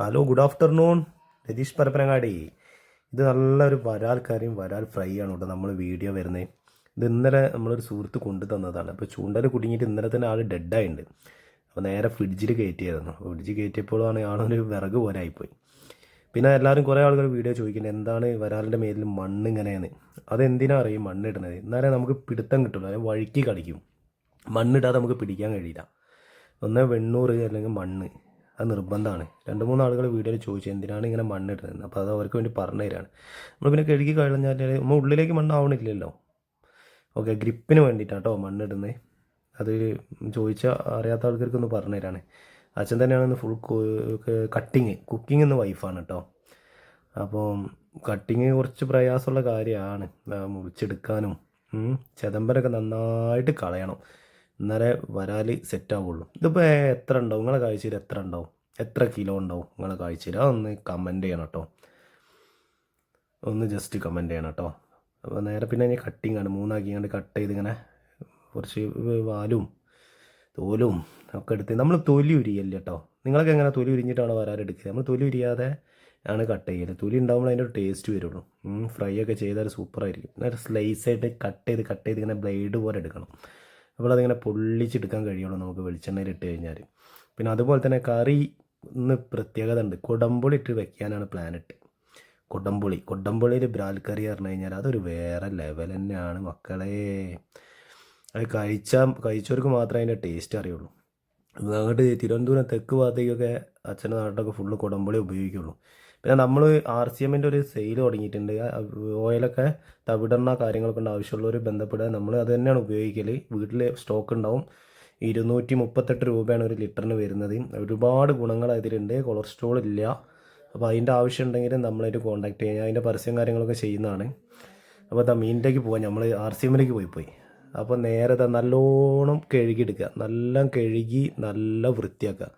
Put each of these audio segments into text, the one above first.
Hello, good afternoon. Ratheesh Parappanangadi. ഇത് നല്ലൊരു വരാൽ കറിയും വരാൽ ഫ്രൈ ആണ് കേട്ടോ നമ്മൾ വീഡിയോ വരുന്നത്. ഇത് ഇന്നലെ നമ്മളൊരു സുഹൃത്ത് കൊണ്ടു തന്നതാണ്. അപ്പോൾ ചൂണ്ടൽ കുടുങ്ങിയിട്ട് ഇന്നലെ തന്നെ ആൾ ഡെഡായിട്ടുണ്ട്. അപ്പോൾ നേരെ ഫ്രിഡ്ജിൽ കയറ്റിയായിരുന്നു. ഫ്രിഡ്ജിൽ കയറ്റിയപ്പോഴാണ് ആളൊരു വിറക് പോലെ ആയിപ്പോയി. പിന്നെ എല്ലാവരും കുറേ ആളുകൾ വീഡിയോ ചോദിക്കുന്നത് എന്താണ് വരാലിൻ്റെ മേലിൽ മണ്ണ് ഇങ്ങനെയാണ്. അതെന്തിനാ അറിയും മണ്ണിടുന്നത്? എന്നാലേ നമുക്ക് പിടുത്തം കിട്ടുള്ളൂ. അല്ലെങ്കിൽ വഴുക്കി കളിക്കും. മണ്ണിടാതെ നമുക്ക് പിടിക്കാൻ കഴിയില്ല. ഒന്ന് വെണ്ണൂറ് അല്ലെങ്കിൽ മണ്ണ്, അത് നിർബന്ധമാണ്. 2-3 ആളുകൾ വീഡിയോയിൽ ചോദിച്ചു എന്തിനാണ് ഇങ്ങനെ മണ്ണിടുന്നത്. അപ്പോൾ അത് അവർക്ക് വേണ്ടി പറഞ്ഞു തരാണ്. നമ്മൾ പിന്നെ കഴുകി കഴിഞ്ഞാൽ നമ്മൾ ഉള്ളിലേക്ക് മണ്ണാവണില്ലല്ലോ. ഓക്കെ, ഗ്രിപ്പിന് വേണ്ടിയിട്ടാണ് കേട്ടോ മണ്ണിടുന്നത്. അത് ചോദിച്ചാൽ അറിയാത്ത ആൾക്കാർക്കൊന്ന് പറഞ്ഞു തരാണ്. അച്ഛൻ തന്നെയാണ് ഫുൾ കുക്കിംഗ് എന്ന് വൈഫാണ് കേട്ടോ. അപ്പോൾ കട്ടിങ് കുറച്ച് പ്രയാസമുള്ള കാര്യമാണ്. മുറിച്ചെടുക്കാനും ചെതമ്പരൊക്കെ നന്നായിട്ട് കളയണം, എന്നാലേ വരാൽ സെറ്റാവുള്ളൂ. ഇതിപ്പോൾ എത്ര ഉണ്ടാവും നിങ്ങളെ കാഴ്ചയിൽ? എത്ര ഉണ്ടാവും? എത്ര കിലോ ഉണ്ടാവും നിങ്ങളെ കാഴ്ചയിൽ? അതൊന്ന് കമൻറ്റ് ചെയ്യണം കേട്ടോ. ഒന്ന് ജസ്റ്റ് കമൻറ്റ് ചെയ്യണം കേട്ടോ. അപ്പോൾ നേരെ പിന്നെ ഇനി കട്ടിങ് ആണ്. 3 കട്ട് ചെയ്ത് ഇങ്ങനെ കുറച്ച് വാലും തോലും ഒക്കെ എടുത്ത് നമ്മൾ തൊലി ഉരിയല്ല കേട്ടോ. നിങ്ങളൊക്കെ എങ്ങനെ തൊലി ഉരിഞ്ഞിട്ടാണ് വരാലെടുക്കുക? നമ്മൾ തൊലി ഉരിയാതെ ആണ് കട്ട് ചെയ്യല്. തൊലി ഉണ്ടാകുമ്പോൾ അതിൻ്റെ ഒരു ടേസ്റ്റ് വരുള്ളൂ. ഫ്രൈ ഒക്കെ ചെയ്താൽ സൂപ്പറായിരിക്കും. എന്നിട്ട് സ്ലൈസായിട്ട് കട്ട് ചെയ്ത് ഇങ്ങനെ ബ്ലേഡ് പോലെ എടുക്കണം. അപ്പോൾ അതിങ്ങനെ പൊള്ളിച്ചെടുക്കാൻ കഴിയുള്ളൂ നമുക്ക് വെളിച്ചെണ്ണയിൽ ഇട്ട് കഴിഞ്ഞാൽ. പിന്നെ അതുപോലെ തന്നെ കറി ഇന്ന് പ്രത്യേകത ഉണ്ട്. കുടംപുളി ഇട്ട് വെക്കാനാണ് പ്ലാനിട്ട്. കുടംപുളിയിൽ ബ്രാൽ കറി പറഞ്ഞു കഴിഞ്ഞാൽ അതൊരു വേറെ ലെവൽ തന്നെയാണ് മക്കളെ. അത് കഴിച്ചവർക്ക് മാത്രമേ അതിൻ്റെ ടേസ്റ്റ് അറിയുള്ളൂ. അങ്ങോട്ട് തിരുവനന്തപുരം തെക്ക് ഭാഗത്തേക്കൊക്കെ അച്ഛൻ്റെ നാട്ടിലൊക്കെ ഫുള്ള് കുടംപുളി ഉപയോഗിക്കുള്ളൂ. പിന്നെ നമ്മൾ RCMൻ്റെ ഒരു സെയിൽ തുടങ്ങിയിട്ടുണ്ട്. ഓയിലൊക്കെ തവിടെണ്ണ കാര്യങ്ങളൊക്കെ ഉണ്ട്. ആവശ്യമുള്ളവർ ബന്ധപ്പെടുക. നമ്മൾ അത് തന്നെയാണ് ഉപയോഗിക്കൽ. വീട്ടിൽ സ്റ്റോക്ക് ഉണ്ടാവും. 238 രൂപയാണ് ഒരു ലിറ്ററിന് വരുന്നത്. ഒരുപാട് ഗുണങ്ങൾ അതിലുണ്ട്. കൊളസ്ട്രോൾ ഇല്ല. അപ്പോൾ അതിൻ്റെ ആവശ്യം ഉണ്ടെങ്കിൽ നമ്മളായിട്ട് കോൺടാക്ട് ചെയ്യാം. അതിൻ്റെ പരസ്യം കാര്യങ്ങളൊക്കെ ചെയ്യുന്നതാണ്. അപ്പോൾ മീനിലേക്ക് പോകാൻ നമ്മൾ RCMലേക്ക് പോയി. അപ്പോൾ നേരെ നല്ലോണം കഴുകിയെടുക്കുക. നല്ല കഴുകി നല്ല വൃത്തിയാക്കുക.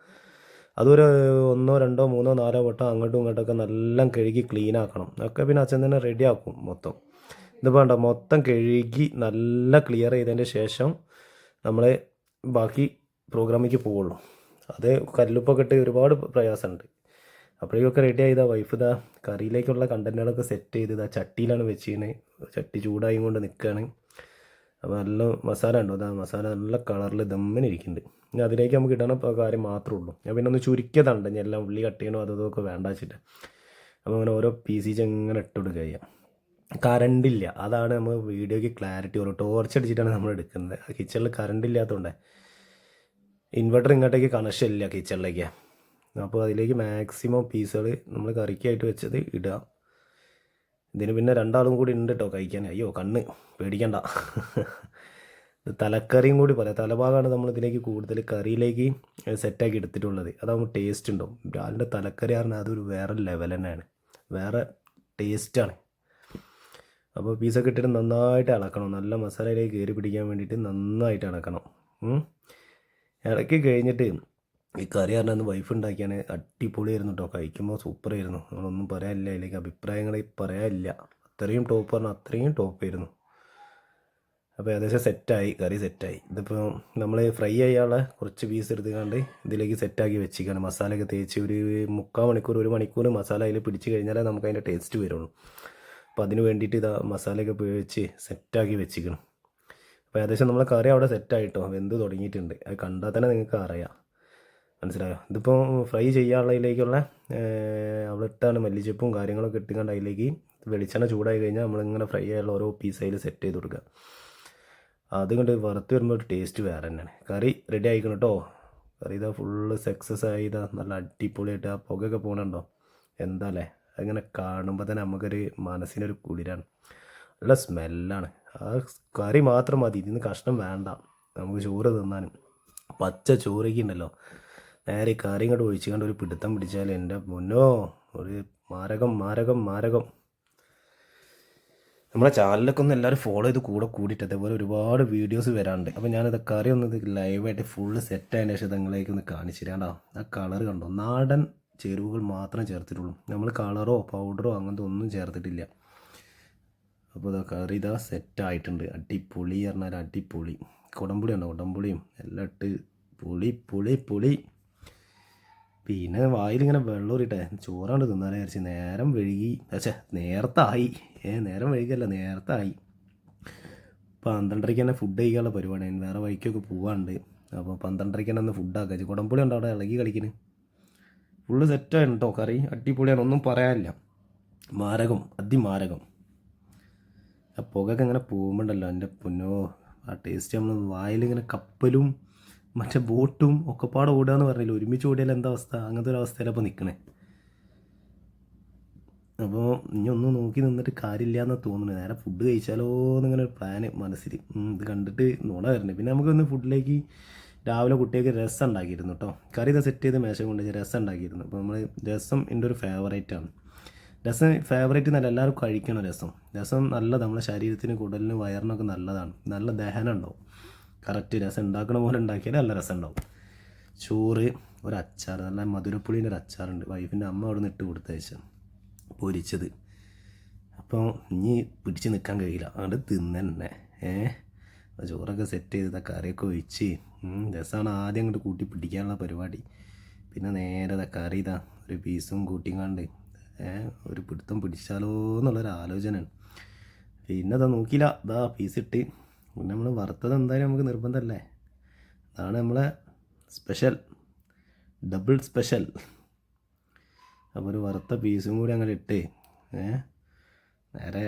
അതൊരു 1, 2, 3, 4 വട്ടം അങ്ങോട്ടും ഇങ്ങോട്ടൊക്കെ നല്ല കഴുകി ക്ലീൻ ആക്കണം. ഒക്കെ പിന്നെ അച്ഛൻ തന്നെ റെഡി ആക്കും മൊത്തം. ഇത് വേണ്ട, മൊത്തം കഴുകി നല്ല ക്ലിയർ ചെയ്തതിൻ്റെ ശേഷം നമ്മൾ ബാക്കി പ്രോഗ്രാമിലേക്ക് പോവുള്ളൂ. അത് കല്ലുപ്പൊക്കെ ഇട്ട് ഒരുപാട് പ്രയാസമുണ്ട്. അപ്പോഴേക്കൊക്കെ റെഡി ആയതാ വൈഫ് ഇതാ കറിയിലേക്കുള്ള കണ്ടൻറ്റുകളൊക്കെ സെറ്റ് ചെയ്ത് ഇതാ ചട്ടിയിലാണ് വെച്ചിരുന്നത്. ചട്ടി ചൂടായി കൊണ്ട് നിൽക്കുകയാണ്. അപ്പോൾ നല്ല മസാല ഉണ്ടോ? അതാ മസാല നല്ല കളറിൽ ദമ്മിന് ഇരിക്കുന്നുണ്ട്. ഇനി അതിലേക്ക് നമുക്ക് ഇടണ കാര്യം മാത്രമേ ഉള്ളൂ. ഞാൻ പിന്നെ ഒന്ന് ചുരുക്കിയതാണ്. ഞാൻ എല്ലാം ഉള്ളി കട്ട് ചെയ്യണോ അതൊക്കെ വേണ്ട വെച്ചിട്ട്. അപ്പോൾ അങ്ങനെ ഓരോ പീസീച്ച് എങ്ങനെ ഇട്ടുകൊടുക്കുക ചെയ്യാം. കറണ്ടില്ല, അതാണ് നമ്മൾ വീഡിയോയ്ക്ക് ക്ലാരിറ്റി ഉള്ളൂ. ടോർച്ച് അടിച്ചിട്ടാണ് നമ്മൾ എടുക്കുന്നത്. കിച്ചണിൽ കറണ്ട് ഇല്ലാത്തതുകൊണ്ട് ഇൻവെർട്ടർ ഇങ്ങോട്ടേക്ക് കണക്ഷൻ ഇല്ല കിച്ചണിലേക്ക്. അപ്പോൾ അതിലേക്ക് മാക്സിമം പീസുകൾ നമ്മൾ കറിക്കായിട്ട് വെച്ചത് ഇടുക. ഇതിന് പിന്നെ 2 ആളും കൂടി ഉണ്ട് കേട്ടോ കഴിക്കാൻ. അയ്യോ കണ്ണ് പേടിക്കണ്ട. തലക്കറിയും കൂടി പറയാം. തലഭാഗമാണ് നമ്മൾ ഇതിലേക്ക് കൂടുതൽ കറിയിലേക്ക് സെറ്റാക്കി എടുത്തിട്ടുള്ളത്. അതാകുമ്പോൾ ടേസ്റ്റ് ഉണ്ടാവും. ബ്രാലിൻ്റെ തലക്കറി പറഞ്ഞാൽ അതൊരു വേറെ ലെവൽ തന്നെയാണ്, വേറെ ടേസ്റ്റാണ്. അപ്പോൾ പീസൊക്കെ ഇട്ടിട്ട് നന്നായിട്ട് ഇളക്കണം. നല്ല മസാലയിലേക്ക് കയറി പിടിക്കാൻ വേണ്ടിയിട്ട് നന്നായിട്ട് ഇളക്കണം. ഇളക്കി കഴിഞ്ഞിട്ട് ഈ കറി പറഞ്ഞാൽ വൈഫ് ഉണ്ടാക്കിയാണ്. അടിപൊളിയായിരുന്നു കേട്ടോ. കഴിക്കുമ്പോൾ സൂപ്പറായിരുന്നു. നമ്മളൊന്നും പറയാനില്ല. അതിലേക്ക് അഭിപ്രായങ്ങൾ പറയാനില്ല. അത്രയും ടോപ്പ് പറഞ്ഞാൽ അത്രയും ടോപ്പായിരുന്നു. അപ്പോൾ ഏകദേശം സെറ്റായി, കറി സെറ്റായി. ഇതിപ്പോൾ നമ്മൾ ഫ്രൈ ചെയ്യാനുള്ള കുറച്ച് പീസ് എടുത്തുകൊണ്ട് ഇതിലേക്ക് സെറ്റാക്കി വെച്ചിരിക്കുകയാണ്. മസാലയൊക്കെ തേച്ച് ഒരു 3/4 മണിക്കൂർ 1 മണിക്കൂർ മസാല അതിൽ പിടിച്ച് കഴിഞ്ഞാലേ നമുക്ക് അതിൻ്റെ ടേസ്റ്റ് വരുള്ളൂ. അപ്പോൾ അതിന് വേണ്ടിയിട്ട് ഇതാ മസാലയൊക്കെ ഉപയോഗിച്ച് സെറ്റാക്കി വെച്ചിരിക്കണം. അപ്പോൾ ഏകദേശം നമ്മളെ കറി അവിടെ സെറ്റായിട്ടോ, വെന്ത് തുടങ്ങിയിട്ടുണ്ട്. അത് കണ്ടാൽ തന്നെ നിങ്ങൾക്ക് അറിയാം, മനസ്സിലായോ? ഇതിപ്പോൾ ഫ്രൈ ചെയ്യാനുള്ളതിലേക്കുള്ള അവിടെ ഇട്ടാണ് മല്ലിച്ചപ്പും കാര്യങ്ങളൊക്കെ ഇട്ടുകൊണ്ട് അതിലേക്ക് വെളിച്ചെണ്ണ ചൂടായി കഴിഞ്ഞാൽ നമ്മളിങ്ങനെ ഫ്രൈ ചെയ്യാനുള്ള ഓരോ പീസ് അതിൽ സെറ്റ് ചെയ്ത് കൊടുക്കുക. അതുകൊണ്ട് വറുത്ത് വരുമ്പോൾ ഒരു ടേസ്റ്റ് വേറെ തന്നെയാണ്. കറി റെഡി ആയിക്കണം കേട്ടോ. കറി ഇതാ ഫുള്ള് സക്സസ് ആയിതാ നല്ല അടിപൊളിയായിട്ട്. ആ പുകയൊക്കെ പോകണുണ്ടോ? എന്താ അല്ലേ? അങ്ങനെ കാണുമ്പോൾ തന്നെ നമുക്കൊരു മനസ്സിനൊരു കുളിരാണ്. നല്ല സ്മെല്ലാണ്. ആ കറി മാത്രം മതി, ഇതിന് കഷ്ണം വേണ്ട. നമുക്ക് ചോറ് തിന്നാനും. പച്ച ചോറൊക്കെ ഉണ്ടല്ലോ, നേരെ കറി ഇങ്ങോട്ട് ഒഴിച്ചുകൊണ്ട് ഒരു പിടുത്തം പിടിച്ചാൽ എൻ്റെ മുന്നോ ഒരു മാരകം. നമ്മളെ ചാനലൊക്കെ ഒന്ന് എല്ലാവരും ഫോളോ ചെയ്ത് കൂടിയിട്ട് അതേപോലെ ഒരുപാട് വീഡിയോസ് വരാറുണ്ട്. അപ്പോൾ ഞാനത് കറി ഒന്ന് ലൈവായിട്ട് ഫുള്ള് സെറ്റായതിന് ശേഷം നിങ്ങളേക്ക് ഒന്ന് കാണിച്ചു തരാണ്ടോ. ആ കളർ കണ്ടോ? നാടൻ ചേരുവകൾ മാത്രമേ ചേർത്തിട്ടുള്ളൂ. നമ്മൾ കളറോ പൗഡറോ അങ്ങനത്തെ ഒന്നും ചേർത്തിട്ടില്ല. അപ്പോൾ ഇതാ കറി ഇതാ സെറ്റായിട്ടുണ്ട്. അടിപൊളി പറഞ്ഞാൽ അടിപൊളി. കുടംപുളി ഉണ്ടോ? കുടംപുളിയും എല്ലാം ഇട്ട് പുളി. പിന്നെ വായിലിങ്ങനെ വെള്ളം ഊറിട്ടെ ചോറാണ്ട് തിന്നാനേ വിചാരിച്ച് നേരം വഴുകി നേരത്തായി നേരം വഴുകല്ല നേരത്തായി. 12:30 തന്നെ ഫുഡ് കഴിക്കാനുള്ള പരിപാടിയാണ്. വേറെ വഴിക്കൊക്കെ പോകാണ്ട്. അപ്പോൾ 12:30 തന്നെ ഫുഡ് ആക്കുക. കുടംപുളി ഉണ്ട് അവിടെ ഇളകി കളിക്കുന്നു. ഫുള്ള് സെറ്റാണ് കേട്ടോ. കറി അടിപൊളിയാണ്, ഒന്നും പറയാനില്ല. മാരകം, അതിമാരകം. ആ പുകയൊക്കെ ഇങ്ങനെ പോകുമ്പോണ്ടല്ലോ എൻ്റെ പൊന്നോ, ആ ടേസ്റ്റ് നമ്മൾ വായിലിങ്ങനെ കപ്പലും മറ്റേ ബോട്ടും ഒക്കെ പാടെ ഓടുക എന്ന് പറഞ്ഞില്ല. ഒരുമിച്ച് ഓടിയാൽ എന്താ അവസ്ഥ? അങ്ങനത്തെ ഒരു അവസ്ഥയിലാണ് അപ്പോൾ നിൽക്കണേ. അപ്പോൾ ഇനി ഒന്നും നോക്കി നിന്നിട്ട് കാര്യമില്ല എന്നാണ് തോന്നുന്നത്. നേരെ ഫുഡ് കഴിച്ചാലോ എന്നിങ്ങനെ ഒരു പ്ലാന് മനസ്സിൽ. ഇത് കണ്ടിട്ട് നുണ വരണേ. പിന്നെ നമുക്കൊന്ന് ഫുഡിലേക്ക് രാവിലെ കുട്ടികൾക്ക് രസം ഉണ്ടാക്കിയിരുന്നു കേട്ടോ. കറി ഇതാ സെറ്റ് ചെയ്ത് മേശ കൊണ്ട് രസം ഉണ്ടാക്കിയിരുന്നു. അപ്പോൾ നമ്മൾ രസം എൻ്റെ ഒരു ഫേവറേറ്റാണ്. രസം ഫേവറേറ്റ് എന്നല്ല, എല്ലാവരും കഴിക്കണം രസം. രസം നല്ലതാണ്, നമ്മുടെ ശരീരത്തിന് കുടലിന് വയറിനൊക്കെ നല്ലതാണ്. നല്ല ദഹനം ഉണ്ടാവും. കറക്റ്റ് രസം ഉണ്ടാക്കണ പോലെ ഉണ്ടാക്കിയാൽ നല്ല രസം ഉണ്ടാവും. ചോറ്, ഒരു അച്ചാർ, നല്ല മധുരപ്പുളീൻ്റെ ഒരു അച്ചാറുണ്ട്. വൈഫിൻ്റെ അമ്മ അവിടെ നിന്ന് ഇട്ട് കൊടുത്തയച്ച പൊരിച്ചത്. അപ്പോൾ ഇനി പിടിച്ച് നിൽക്കാൻ കഴിയില്ല, അതുകൊണ്ട് തിന്നെ. ചോറൊക്കെ സെറ്റ് ചെയ്ത് കറിയൊക്കെ ഒഴിച്ച് രസമാണ് ആദ്യം അങ്ങോട്ട് കൂട്ടി പിടിക്കാനുള്ള പരിപാടി. പിന്നെ നേരെ കറി ഇതാ ഒരു പീസും കൂട്ടിങ്ങാണ്ട് ഒരു പിടുത്തം പിടിച്ചാലോ എന്നുള്ളൊരു ആലോചനയാണ്. പിന്നെ അതാ നോക്കിയില്ല, ഇതാ പീസിട്ട്. പിന്നെ നമ്മൾ വറുത്തത് എന്തായാലും നമുക്ക് നിർബന്ധമല്ലേ. അതാണ് നമ്മളെ സ്പെഷ്യൽ, ഡബിൾ സ്പെഷ്യൽ. അപ്പോൾ ഒരു വറുത്ത പീസും കൂടി അങ്ങനെ ഇട്ട് നേരെ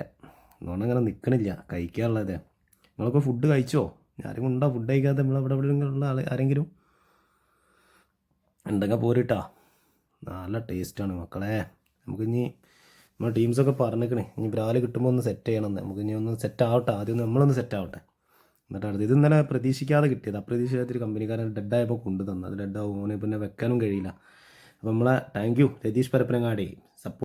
നോണങ്ങനെ നിൽക്കണില്ല കഴിക്കാനുള്ളത്. നിങ്ങളൊക്കെ ഫുഡ് കഴിച്ചോ? ആരും ഉണ്ടോ ഫുഡ് കഴിക്കാതെ? നമ്മളവിടെ ഉള്ള ആരെങ്കിലും ഉണ്ടെങ്കിൽ പോരിട്ടാ. നല്ല ടേസ്റ്റാണ് മക്കളെ. നമുക്കിനി നമ്മുടെ ടീംസൊക്കെ പറഞ്ഞേക്കണേ ഇനി ബ്രാല് കിട്ടുമ്പോൾ ഒന്ന് സെറ്റ് ചെയ്യണമെന്ന്. നമുക്കിനി ഒന്ന് സെറ്റ് ആവട്ടെ, ആദ്യം നമ്മളൊന്ന് സെറ്റ് ആവട്ടെ. എന്നിട്ട് അടുത്ത് ഇത് ഇന്നലെ പ്രതീക്ഷിക്കാതെ കിട്ടിയത്. അപ്രതീക്ഷിക്കാത്തൊരു കമ്പനിക്കാരൻ ഡെഡായപ്പോൾ കൊണ്ടു തന്നു. അത് ഡെഡാവും, ഓനെ പിന്നെ വെക്കാനും കഴിയില്ല. അപ്പോൾ നമ്മളെ താങ്ക് യു രതീഷ് പരപ്പനങ്ങാടി.